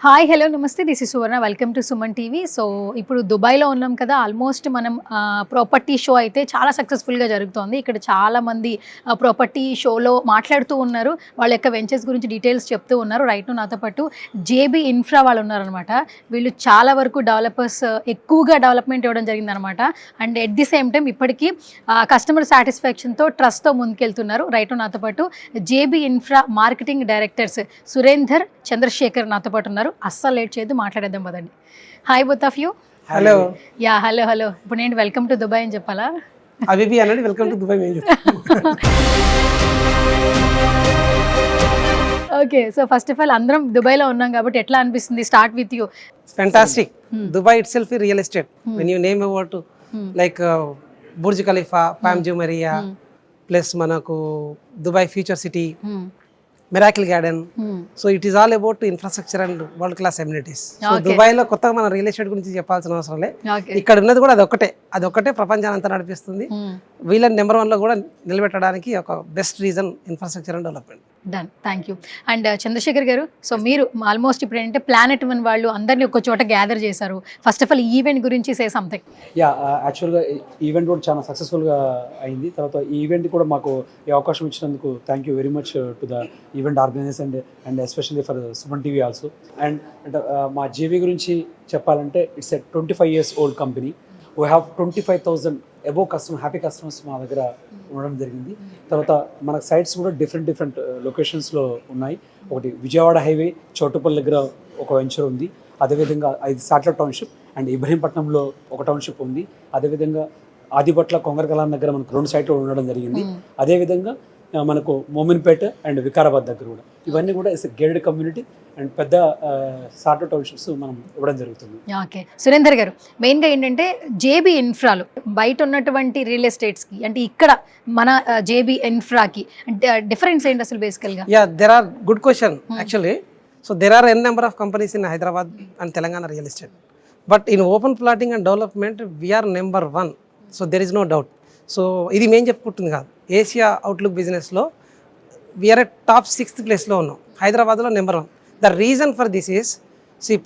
Hi hello నమస్తే this is Suvarna welcome to Suman TV. So ఇప్పుడు దుబాయ్లో ఉన్నాం కదా, ఆల్మోస్ట్ మనం ప్రాపర్టీ షో అయితే చాలా సక్సెస్ఫుల్గా జరుగుతోంది. ఇక్కడ చాలామంది ప్రాపర్టీ షోలో మాట్లాడుతూ ఉన్నారు, వాళ్ళ యొక్క వెంచర్స్ గురించి డీటెయిల్స్ చెప్తూ ఉన్నారు. రైట్ నాతో పాటు జేబీ ఇన్ఫ్రా వాళ్ళు ఉన్నారనమాట. వీళ్ళు చాలా వరకు డెవలపర్స్ ఎక్కువగా డెవలప్మెంట్ ఇవ్వడం జరిగిందనమాట. And at the same time ఇప్పటికీ కస్టమర్ సాటిస్ఫాక్షన్తో ట్రస్ట్తో ముందుకెళ్తున్నారు. రైట్ నాతో పాటు జేబీ ఇన్ఫ్రా మార్కెటింగ్ డైరెక్టర్స్ సురేందర్, చంద్రశేఖర్ నాతో పాటు ఉన్నారు. అస్సలు లేట్ చేయదు, మాట్లాడేద్దాం పదండి. Hi both of you. Hello. Yeah hello. ఇప్పుడు నేను వెల్కమ్ టు దుబాయ్ అని చెప్పాలా? అవివి అనండి, welcome to Dubai. Okay, so first of all అందరం దుబాయ్లో ఉన్నాం కాబట్టి ఎట్లా అనిపిస్తుంది? Start with you. Fantastic. Dubai itself real estate. When you name about like Burj Khalifa, Palm Jumeirah, plus మనకు Dubai future city, miracle garden. So it is all about infrastructure and world class amenities. So Dubai లో కొత్తగా మన real estate గురించి చెప్పాల్సిన అవసరం లేదు. ఇక్కడ ఉన్నది కూడా అదొక్కటే ప్రపంచాన్ని అంతా నడిపిస్తుంది. వీళ్ళని నెంబర్ 1 లో కూడా నిలబెట్టడానికి ఒక best reason infrastructure and development. Done, thank you. And Chandrashekar గారు, సో మీరు ఆల్మోస్ట్ ఇప్పుడు ఏంటంటే ప్లానెట్ వన్ వాళ్ళు అందరినీ ఒక చోట గ్యాదర్ చేశారు. ఫస్ట్ ఆఫ్ ఆల్ ఈ ఈవెంట్ గురించి సే సంథింగ్. యాక్చువల్గా ఈవెంట్ కూడా చాలా సక్సెస్ఫుల్గా అయింది. తర్వాత ఈ ఈవెంట్ కూడా మాకు ఈ అవకాశం ఇచ్చినందుకు thank you very much to the event organisers and especially for Suman TV also. And మా జేబీ గురించి చెప్పాలంటే it's a 25 years old company. We have 25,000 above happy customers మా దగ్గర ఉండడం జరిగింది. తర్వాత మన సైట్స్ కూడా డిఫరెంట్ లొకేషన్స్లో ఉన్నాయి. ఒకటి విజయవాడ హైవే చౌటుపల్లి దగ్గర ఒక వెంచర్ ఉంది. అదేవిధంగా 5 సాటిలైట్ టౌన్షిప్ అండ్ ఇబ్రహీంపట్నంలో ఒక టౌన్షిప్ ఉంది. అదేవిధంగా ఆదిపట్ల కొంగరకలాన్ దగ్గర మనకు 2 సైట్లు ఉండడం జరిగింది. అదేవిధంగా మనకు మోమిన్పేట అండ్ వికారాబాద్ దగ్గర కూడా, ఇవన్నీ కూడా ఇస్ గేటెడ్ కమ్యూనిటీ అండ్ పెద్ద సాటో టౌన్షిప్స్ మనం ఇవ్వడం జరుగుతుంది. ఓకే సురేందర్ గారు, మెయిన్గా ఏంటంటే జేబీ ఇన్ఫ్రాలు బయట ఉన్నటువంటి రియల్ ఎస్టేట్స్కి అంటే ఇక్కడ మన జేబీ ఇన్ఫ్రాకి డిఫరెన్స్ ఏంటి అసలు బేసికల్గా? There are good question actually. So there are N number of companies in Hyderabad and Telangana real estate, but in open plotting and development we're number 1. So there is no doubt. So ఇది మేము చెప్పుకుంటుంది కాదు, Asia outlook బిజినెస్లో we're top 6th ప్లేస్లో ఉన్నాం. హైదరాబాద్లో number 1. The reason for this is,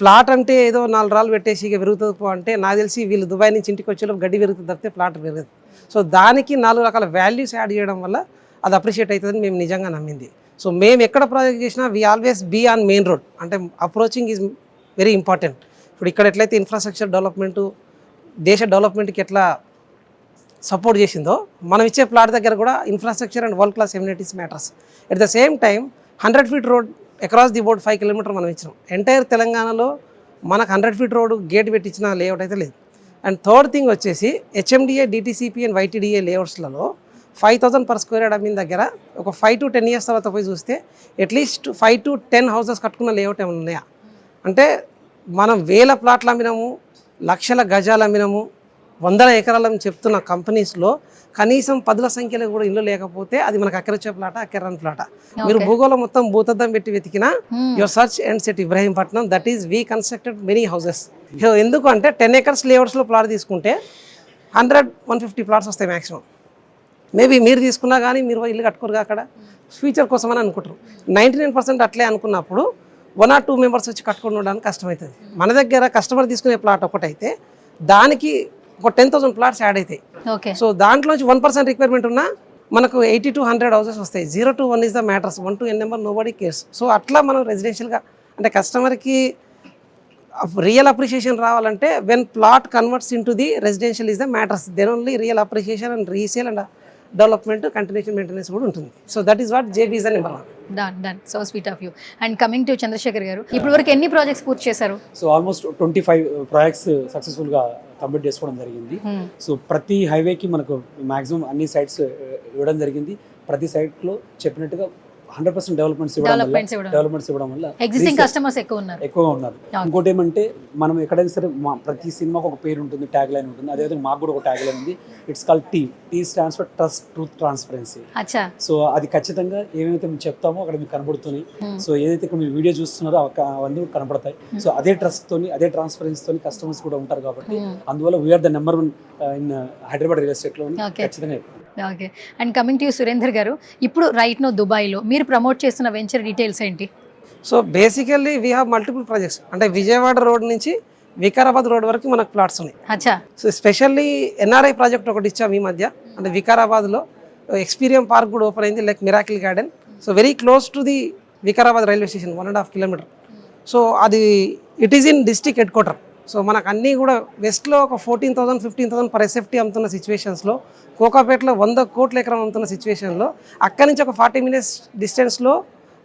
plot అంటే ఏదో 4 రాళ్ళు పెట్టేసి ఇక విరుగుతుంది పో అంటే, నాకు తెలిసి వీళ్ళు దుబాయ్ నుంచి ఇంటికి వచ్చేలోపు గడ్డి విరుగుతుంది తప్పితే ప్లాట్ విరగదు. సో దానికి 4 రకాల వాల్యూస్ యాడ్ చేయడం వల్ల అది అప్రిషియేట్ అవుతుందని మేము నిజంగా నమ్మింది. సో మేము ఎక్కడ ప్రాజెక్ట్ చేసినా we always be on main road. అంటే అప్రోచింగ్ ఈజ్ వెరీ ఇంపార్టెంట్. ఇప్పుడు ఇక్కడ ఎట్లయితే ఇన్ఫ్రాస్ట్రక్చర్ డెవలప్మెంటు దేశ డెవలప్మెంట్కి ఎట్లా సపోర్ట్ చేసిందో, మనం ఇచ్చే ప్లాట్ దగ్గర కూడా infrastructure and world class amenities matters. At the same time 100 feet road across the board 5 kilometers మనం ఇచ్చినాం. ఎంటైర్ తెలంగాణలో మనకు 100 feet రోడ్ గేట్ పెట్టించిన లేఅవుట్ అయితే లేదు. అండ్ థర్డ్ థింగ్ వచ్చేసి హెచ్ఎండిఏ, డిటీసీపీ అండ్ వైటీడీఏ లేఅవుట్స్లలో 5,000 per square yard అమ్మిన దగ్గర ఒక 5 to 10 years తర్వాత పోయి చూస్తే అట్లీస్ట్ 5 to 10 houses కట్టుకున్న లేఅవుట్ ఏమైనా ఉన్నాయా అంటే, మనం 1000 ప్లాట్లు అమ్మినాము, లక్షల గజాలు అమ్మినాము, 100 ఎకరాలని చెప్తున్న కంపెనీస్లో కనీసం 10ల సంఖ్యలో కూడా ఇల్లు లేకపోతే అది మనకు అక్కరొచ్చే ప్లాట, అక్కరని ప్లాట. మీరు భూగోళం మొత్తం భూతద్దం పెట్టి వెతికినా your search and set Ibrahimpatnam, that is we constructed many houses. ఎందుకు అంటే 10 acres లేఅవుట్స్లో ప్లాట్ తీసుకుంటే 100-150 plots వస్తాయి మ్యాక్సిమం. మేబీ మీరు తీసుకున్నా కానీ మీరు ఇల్లు కట్టుకోరు అక్కడ, ఫ్యూచర్ కోసం అని అనుకుంటారు. 99% అట్లే అనుకున్నప్పుడు 1 or 2 members వచ్చి కట్టుకోవడానికి కష్టమవుతుంది. మన దగ్గర కస్టమర్ తీసుకునే ప్లాట్ ఒకటైతే దానికి ఒక 10,000 plots యాడ్ అవుతాయి. సో దాంట్లోంచి 1% రిక్వైర్మెంట్ ఉన్నా మనకు 80 to 100 houses వస్తాయి. 0 to 1 is the matters, 1 to n number nobody cares. So అట్లా మనం రెసిడెన్షియల్గా అంటే కస్టమర్కి రియల్ అప్రిషియేషన్ రావాలంటే when plot converts into the residential is the matters, then only real appreciation and resale and development continuation maintenance కూడా ఉంటుంది. So that is what JB is the number 1. Done so sweet of you. And coming to Chandrashekar గారు, ఇప్పుడు వరకు ఎన్ని projects పూర్తి చేశారు? So almost 25 projects సక్సెస్ఫుల్గా complete చేసుకోవడం జరిగింది. సో ప్రతి హైవేకి మనకు మ్యాక్సిమం అన్ని సైట్స్ ఇవ్వడం జరిగింది. ప్రతి సైట్లో చెప్పినట్టుగా 100% డెవలప్మెంట్స్ ఇవ్వడం వల్ల ఎగ్జిస్టింగ్ కస్టమర్స్ ఎక్కువగా ఉన్నారు. ఇంకోటి ఏమంటే, మనం ఎక్కడైనా సరే ప్రతి సినిమాకు ఒక పేరు ఉంటుంది, ట్యాగ్ లైన్ ఉంటుంది. అదేవిధంగా మాకు కూడా ఒక ట్యాగ్ లైన్ ఉంది. It's called tea stands for trust, truth, transparency. So అది ఖచ్చితంగా ఏమైతే మేము చెప్తామో అక్కడ మీకు కనబడుతున్నాయి. సో ఏదైతే ఇక్కడ మీరు వీడియో చూస్తున్నారో అవన్నీ కనపడతాయి. సో అదే ట్రస్ట్ తోని, అదే ట్రాన్స్పరెన్సీ తోని కస్టమర్స్ కూడా ఉంటారు. కాబట్టి అందువల్ల we're the number 1 in Hyderabad real ఎస్టేట్లో ఖచ్చితంగా. Okay. And coming to Surender గారు, ఇప్పుడు రైట్ నో దుబాయ్లో మీరు ప్రమోట్ చేస్తున్న వెంచర్ డీటెయిల్స్ ఏంటి? So basically we have multiple projects, అంటే విజయవాడ రోడ్ నుంచి వికారాబాద్ రోడ్ వరకు మనకు ప్లాట్స్ ఉన్నాయి. అచ్చా. సో స్పెషల్లీ ఎన్ఆర్ఐ ప్రాజెక్ట్ ఒకటి ఇచ్చాం ఈ మధ్య, అంటే వికారాబాద్లో ఎక్స్పీరియం పార్క్ కూడా ఓపెన్ అయింది, like miracle garden. So very close to the Vikarabad railway station, 1.5 kilometre. So అది it is in district head quarter. So మనకు అన్నీ కూడా వెస్ట్లో ఒక 14,000 15,000 పర్ ఎస్ఎఫ్టీ అమ్ముతున్న సిచ్యువేషన్స్లో, కోకాపేటలో 100 కోట్ల ఎకరం అమ్ముతున్న సిచ్యువేషన్లో, అక్కడి నుంచి ఒక 40 minutes డిస్టెన్స్లో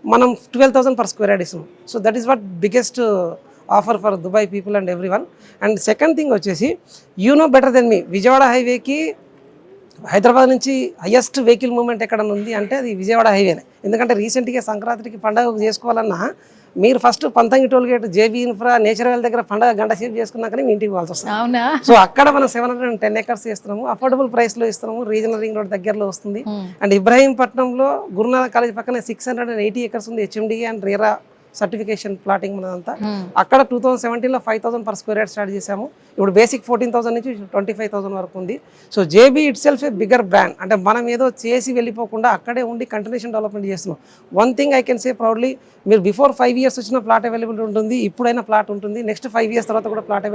మనం 12,000 per square yard ఇస్తున్నాం. So that is what biggest offer for Dubai people and every one. And second thing వచ్చేసి, యూ నో బెటర్ దెన్ మీ, విజయవాడ హైవేకి హైదరాబాద్ నుంచి హయ్యెస్ట్ వెహికల్ మూవ్మెంట్ ఎక్కడ ఉంది అంటే అది విజయవాడ హైవేనే. ఎందుకంటే రీసెంట్గా సంక్రాంతికి పండగ చేసుకోవాలన్నా మీరు first Panthangi toll gate, JB Infra, nature well దగ్గర పండగ గంట సేపు చేసుకున్నాకనే మీ ఇంటికి పోవాల్సి వస్తుంది. అవునా? సో అక్కడ మనం 710 acres ఇస్తున్నాము, అఫోర్డబుల్ ప్రైస్లో ఇస్తున్నాము, రీజనల్ రింగ్ రోడ్ దగ్గరలో వస్తుంది. అండ్ ఇబ్రాహీంపట్నంలో గురునానక్ కాలేజ్ పక్కన 680 acres ఉంది, HMD and RERA certification plotting మనదంతా. అక్కడ 2017లో 5,000 per square yard స్టార్ట్ చేసాము. ఇప్పుడు బేసిక్ 14,000 నుంచి 25,000 వరకు ఉంది. So JB itself a bigger brand, అంటే మనం ఏదో చేసి వెళ్ళిపోకుండా అక్కడే ఉండి కంటిన్యూషన్ డెవలప్మెంట్ చేస్తున్నాం. One thing I can say proudly, మీరు బిఫోర్ 5 years వచ్చిన ప్లాట్ అవైలబిలిటీ ఉంటుంది, ఇప్పుడైనా ప్లాట్ ఉంటుంది, నెక్స్ట్ 5 years తర్వాత కూడా ప్లాట్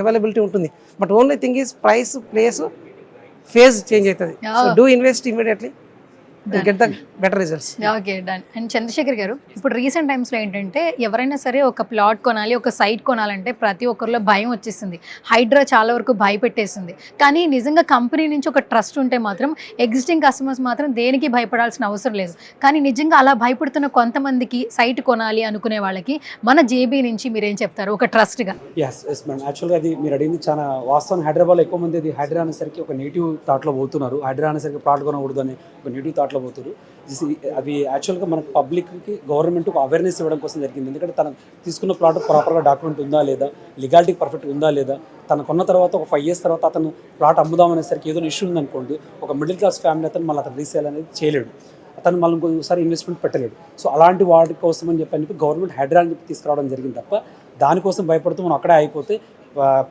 అవైలబిలిటీ ఉంటుంది. But only thing is price, place, phase change అవుతుంది. So do invest immediately, get the better results. Okay, done. And Chandrashekar గారు, ఇప్పుడు రీసెంట్ టైమ్స్లో ఏంటంటే ఎవరైనా సరే ఒక ప్లాట్ కొనాలి, ఒక సైట్ కొనాలంటే ప్రతి ఒక్కరిలో భయం వచ్చేసింది. హైడ్రా చాలా వరకు భయపెట్టేసింది. కానీ నిజంగా కంపెనీ నుంచి ఒక ట్రస్ట్ ఉంటే మాత్రం ఎగ్జిస్టింగ్ కస్టమర్స్ మాత్రం దేనికి భయపడాల్సిన అవసరం లేదు. కానీ నిజంగా అలా భయపడుతున్న కొంతమందికి సైట్ కొనాలి అనుకునే వాళ్ళకి మన జేబీ నుంచి మీరేం చెప్తారు ఒక ట్రస్ట్గా? ఎస్ మేడం, యాక్చువల్గా అది మీరు అడిగింది చాలా వాస్తవం. హైదరాబాద్లో ఎక్కువ మంది అది హైడ్రా అనేసరికి ఒక నెగిటివ్ థాట్లో పోతున్నారు. హైడ్రా అనేసరికి ప్లాట్ కొనకూడదు అని ఒక నెగిటివ్ థాట్లో పోతున్నారు. అవి యాక్చువల్గా మనకు పబ్లిక్కి గవర్నమెంట్ ఒక అవేర్నెస్ ఇవ్వడం కోసం జరిగింది. ఎందుకంటే తను తీసుకున్న ప్లాట్ ప్రాపర్గా డాక్యుమెంట్ ఉందా లేదా, లీగాలిటీ పర్ఫెక్ట్ ఉందా లేదా, తను కొన్న తర్వాత ఒక 5 years తర్వాత అతను ప్లాట్ అమ్ముదాం అనేసరికి ఏదో ఇష్యూ ఉందనుకోండి, ఒక మిడిల్ క్లాస్ ఫ్యామిలీ అతను మళ్ళీ అతను రీసేల్ అనేది చేయలేడు, అతను మళ్ళీ ఇంకోసారి ఇన్వెస్ట్మెంట్ పెట్టలేడు. సో అలాంటి వాటి కోసం అని చెప్పి గవర్నమెంట్ హైడ్రా అని చెప్పి తీసుకురావడం జరిగింది తప్ప దానికోసం భయపడుతూ మనం అక్కడే అయిపోతే,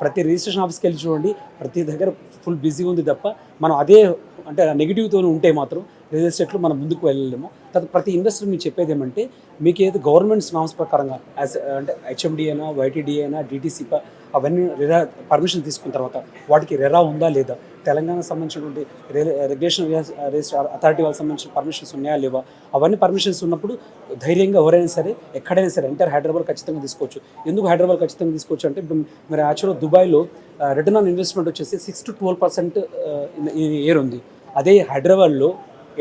ప్రతి రిజిస్ట్రేషన్ ఆఫీస్కి వెళ్ళి చూడండి, ప్రతి దగ్గర ఫుల్ బిజీగా ఉంది తప్ప మనం అదే అంటే నెగిటివ్తో ఉంటే మాత్రం రియల్ ఎస్టేట్లో మనం ముందుకు వెళ్ళలేము. తర్వాత ప్రతి ఇన్వెస్టర్ మీకు చెప్పేది ఏమంటే, మీకు ఏదో గవర్నమెంట్స్ నామ్స్ ప్రకారంగా అంటే హెచ్ఎండి అయినా, వైటీడీ అయినా, డిటీసీ అవన్నీ రెరా పర్మిషన్ తీసుకున్న తర్వాత వాటికి రెరా ఉందా లేదా, తెలంగాణకు సంబంధించినటువంటి రెగ్యులేషన్ అథారిటీ వాళ్ళకి సంబంధించిన పర్మిషన్స్ ఉన్నాయా లేవా, అవన్నీ పర్మిషన్స్ ఉన్నప్పుడు ధైర్యంగా ఎవరైనా సరే ఎక్కడైనా సరే ఎంటర్ హైదరాబాద్ ఖచ్చితంగా తీసుకోవచ్చు. ఎందుకు హైదరాబాద్ ఖచ్చితంగా తీసుకోవచ్చు అంటే, ఇప్పుడు మీరు యాక్చువల్గా దుబాయ్లో రిటర్న్ ఆన్ ఇన్వెస్ట్మెంట్ వచ్చేసి 6 to 12% ఇయర్ ఉంది. అదే హైదరాబాద్లో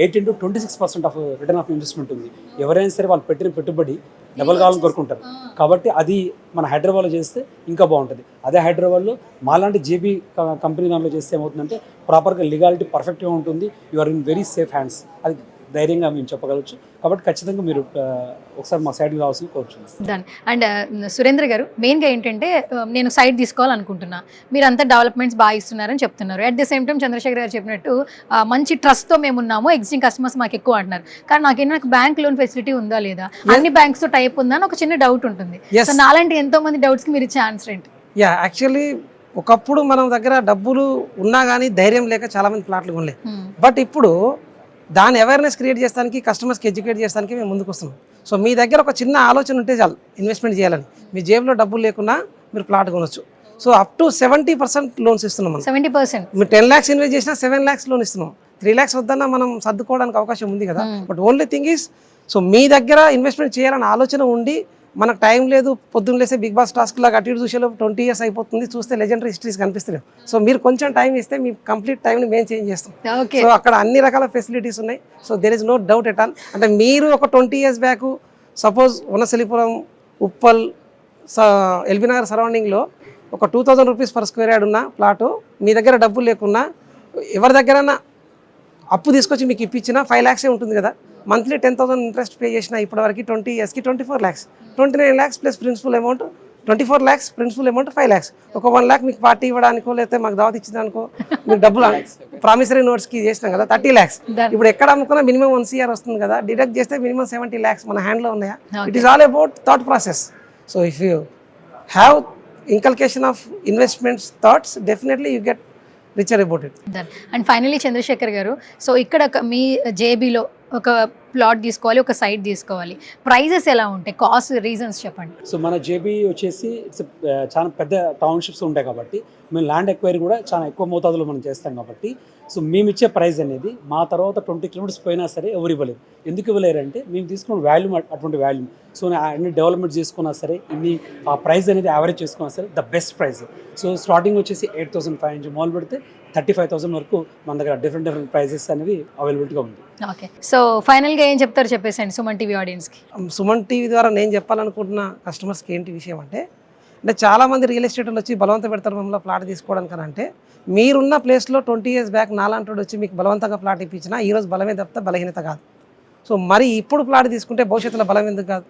18 to 26% of return of investment ఉంది. ఎవరైనా సరే వాళ్ళు పెట్టిన పెట్టుబడి డబల్ కావాలని కోరుకుంటారు. కాబట్టి అది మన హైదరాబాద్లో చేస్తే ఇంకా బాగుంటుంది. అదే హైదరాబాద్లో మాలాంటి జేబీ కంపెనీ దాంట్లో చేస్తే ఏమవుతుందంటే ప్రాపర్గా లీగాలిటీ పర్ఫెక్ట్గా ఉంటుంది. You are in very safe hands, అది ధైర్యంగా మేము చెప్పగలవచ్చు. కాబట్టి ఖచ్చితంగా మీరు ఒకసారి మా సైడ్కి రావాల్సింది కోరుచున్నాను. డన్. అండ్ సురేంద్ర గారు, మెయిన్గా ఏంటంటే నేను సైట్ తీసుకోవాలనుకుంటున్నా, మీరు అంతా డెవలప్మెంట్స్ బాగా ఇస్తున్నారని చెప్తున్నారు. At the same time Chandrashekar గారు చెప్పినట్టు మంచి ట్రస్ట్తో మేము ఉన్నాము, ఎగ్జిస్టింగ్ కస్టమర్స్ మాకు ఎక్కువ అంటున్నారు. కానీ నాకు బ్యాంక్ లోన్ ఫెసిలిటీ ఉందా లేదా, అన్ని బ్యాంక్స్తో టైప్ ఉందా అని ఒక చిన్న డౌట్ ఉంటుంది. సో నాలాంటి ఎంతో మంది డౌట్స్కి మీరు ఇచ్చే ఆన్సర్ ఏంటి? యా, యాక్చువల్లీ ఒకప్పుడు మనం దగ్గర డబ్బులు ఉన్నా కానీ ధైర్యం లేక చాలామంది ప్లాట్లు కొనలేదు. బట్ ఇప్పుడు దాని అవేర్నెస్ క్రియేట్ చేస్తానికి, కస్టమర్స్కి ఎడ్యుకేట్ చేస్తానికి మేము ముందుకు వస్తున్నాం. సో మీ దగ్గర ఒక చిన్న ఆలోచన ఉంటే చాలు ఇన్వెస్ట్మెంట్ చేయాలని, మీ జేబులో డబ్బులు లేకున్నా మీరు ప్లాట్ కొనవచ్చు. సో అప్ టు 70% లోన్స్ ఇస్తున్నాం మనం. 70%? మీరు 10 lakhs ఇన్వెస్ట్ చేసినా 7 lakhs లోన్ ఇస్తున్నాం. 3 lakhs వద్దన్నా మనం సర్దుకోవడానికి అవకాశం ఉంది కదా. But only thing is, so మీ దగ్గర ఇన్వెస్ట్మెంట్ చేయాలని ఆలోచన ఉండి, మనకు టైం లేదు, పొద్దున్న లేస్తే బిగ్ బాస్ టాస్క్ లాగా అటు ఇటు చూసేలో 20 years అయిపోతుంది, చూస్తే లెజెండరీ హిస్టరీస్ కనిపిస్తున్నాయి. సో మీరు కొంచెం టైం ఇస్తే మీ కంప్లీట్ టైంని మేము చేంజ్ చేస్తాం. సో అక్కడ అన్ని రకాల ఫెసిలిటీస్ ఉన్నాయి. So there is no doubt at all. అంటే మీరు ఒక 20 years back suppose Vanasthalipuram, Uppal, LB Nagar సరౌండింగ్లో ఒక 2,000 rupees per square yard ఉన్న ప్లాటు మీ దగ్గర డబ్బులు లేకున్నా ఎవరి దగ్గరైనా అప్పు తీసుకొచ్చి మీకు ఇప్పించినా 5 lakhs ఉంటుంది కదా. మంత్లీ 10,000 ఇంట్రెస్ట్ పే చేసిన ఇప్పటివరకు 20 yearsకి 24 lakhs, 29 lakhs plus principal amount 24 lakhs, principal amount 5 lakhs. ఒక 1 lakh మీకు పార్టీ ఇవ్వడానికో లేకపోతే మాకు దావత్ ఇచ్చిందనుకో మీకు డబ్బులు ప్రామిసరీ నోట్స్కి చేసినాం కదా 30 lakhs. ఇప్పుడు ఎక్కడ అమ్ముకున్నా మినిమం 1 CR వస్తుంది కదా, డిడక్ట్ చేస్తే మినిమం 70 lakhs మన హ్యాండ్లో ఉన్నాయా. It is all about thought process. So if you have inculcation of investments thoughts, definitely you get richer about it. Done. And finally Chandrashekar గారు, సో ఇక్కడ మీ జేబీలో ఒక ప్లాట్ తీసుకోవాలి, ఒక సైట్ తీసుకోవాలి. ప్రైజెస్ ఎలా ఉంటాయి, కాస్ట్ రీజన్స్ చెప్పండి. సో మన జేబీ వచ్చేసి చాలా పెద్ద టౌన్షిప్స్ ఉంటాయి కాబట్టి మేము ల్యాండ్ ఎక్వైరీ కూడా చాలా ఎక్కువ మోతాదులో మనం చేస్తాం కాబట్టి సో మేము ఇచ్చే ప్రైస్ అనేది మా తర్వాత 20 కిలోమీటర్స్ పోయినా సరే ఎవరు ఇవ్వలేదు. ఎందుకు ఇవ్వలేరు అంటే మేము తీసుకున్న వాల్యూమ్ అటువంటి వాల్యూమ్. సో అన్ని డెవలప్మెంట్ చేసుకున్నా సరే ఇన్ని ఆ ప్రైస్ అనేది యావరేజ్ చేసుకున్నా సరే the best price. So starting వచ్చేసి 8,500 మొదలు పెడితే 35,000 వరకు మన దగ్గర డిఫరెంట్ ప్రైజెస్ అనేవి అవైలబిలిటీగా ఉంది. ఓకే, సో ఫైనల్గా ఏం చెప్తారు చెప్పేసండి సుమన్ టీవీ ఆడియన్స్కి. సుమన్ టీవీ ద్వారా నేను చెప్పాలనుకుంటున్న కస్టమర్స్కి ఏంటి విషయం అంటే చాలామంది రియల్ ఎస్టేట్లు వచ్చి బలవంత పెడతారు మమ్మల్ని ప్లాట్ తీసుకోవడానికి. అంటే మీరున్న ప్లేస్లో 20 years బ్యాక్ నాలాంటి వచ్చి మీకు బలవంతంగా ప్లాట్ ఇప్పించినా ఈరోజు బలమే తప్పితే బలహీనత కాదు. సో మరి ఇప్పుడు ప్లాట్ తీసుకుంటే భవిష్యత్తులో బలం ఎందుకు కాదు?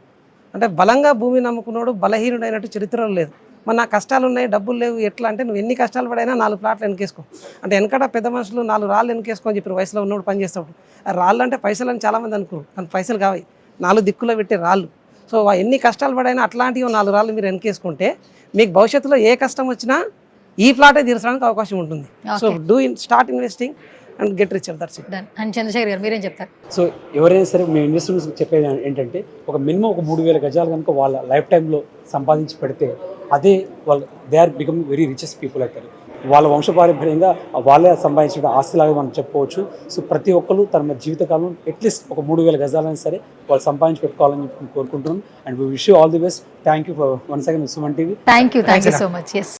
అంటే బలంగా భూమి నమ్ముకున్నాడు బలహీనుడైనట్టు చరిత్రలో లేదు. మరి నా కష్టాలు ఉన్నాయి, డబ్బులు లేవు, ఎట్లా అంటే నువ్వు ఎన్ని కష్టాలు పడైనా 4 ప్లాట్లు వెనకేసుకో. అంటే వెనకట పెద్ద మనుషులు 4 రాళ్ళు వెనకేసుకో అని చెప్పి వయసులో ఉన్నప్పుడు పని చేస్తాడు. ఆ రాళ్ళు అంటే పైసలు అని చాలామంది అనుకోరు, కానీ పైసలు కావాలి, 4 దిక్కులో పెట్టే రాళ్ళు. సో ఎన్ని కష్టాలు పడైనా అట్లాంటివి 4 రాళ్ళు మీరు వెనకేసుకుంటే మీకు భవిష్యత్తులో ఏ కష్టం వచ్చినా ఈ ప్లాటే తీర్చడానికి అవకాశం ఉంటుంది. So start investing and get rich. That's it. And Chandrashekar గారు మీరేం చెప్తారు? సో ఎవరైనా సరే మేము ఇన్వెస్టర్స్ చెప్పేది ఏంటంటే ఒక మినిమం ఒక 3,000 గజాలు కనుక వాళ్ళ లైఫ్ టైంలో సంపాదించి పెడితే అదే వాళ్ళు they are become very richest people అవుతారు. వాళ్ళ వంశపారంపర్యంగా వాళ్ళే సంపాదించిన ఆస్తిలాగా మనం చెప్పుకోవచ్చు. సో ప్రతి ఒక్కరు తన జీవితకాలం అట్లీస్ట్ ఒక 3,000 గజాలైనా సరే వాళ్ళు సంపాదించి పెట్టుకోవాలని చెప్పి కోరుకుంటున్నాం. And we wish you all the best. Thank you for once again Suman TV. Thank you so much. Yes.